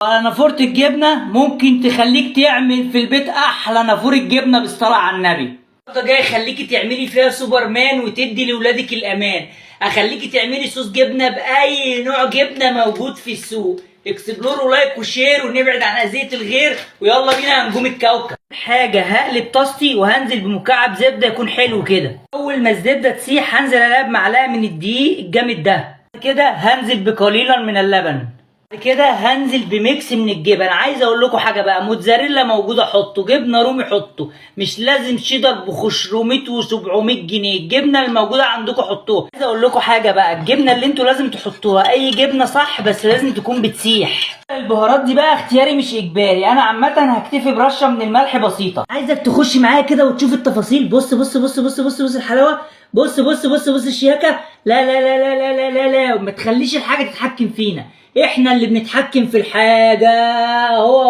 نافورة الجبنة ممكن تخليك تعمل في البيت أحلى نافورة جبنة بالصلاة على النبي. النهارده جاي خليكي تعملي فيها سوبرمان وتدي لولادك الأمان. أخليكي تعملي صوص جبنة بأي نوع جبنة موجود في السوق. اكسبلور ولايك وشير ونبعد عن أذية الغير، ويلا بينا هنجوم الكوكب. حاجة هقلب طاستي وهنزل بمكعب زبدة يكون حلو كده. أول ما الزبدة تسيح هنزل عليها بمعلقة من الدقيق الجامد ده. كده هنزل بقليلا من اللبن. كده هنزل بميكس من الجبن. عايز اقول لكم حاجه بقى، موتزاريلا موجوده حطوا، جبنه رومي حطوا، مش لازم شيدر ب 500 و700 جنيه، الجبنه الموجوده عندكم حطوها. عايز اقول لكم حاجه بقى، الجبنه اللي انتوا لازم تحطوها اي جبنه صح، بس لازم تكون بتسيح. البهارات دي بقى اختياري مش اجباري، انا عامه هكتفي برشه من الملح بسيطه. عايزك تخش معايا كده وتشوف التفاصيل. بص بص بص بص بص بص الحلاوه، بص بص بص بص الشياكه. لا لا لا لا لا لا لا لا، ما تخليش الحاجه تتحكم فينا، احنا اللي بنتحكم في الحاجة. هو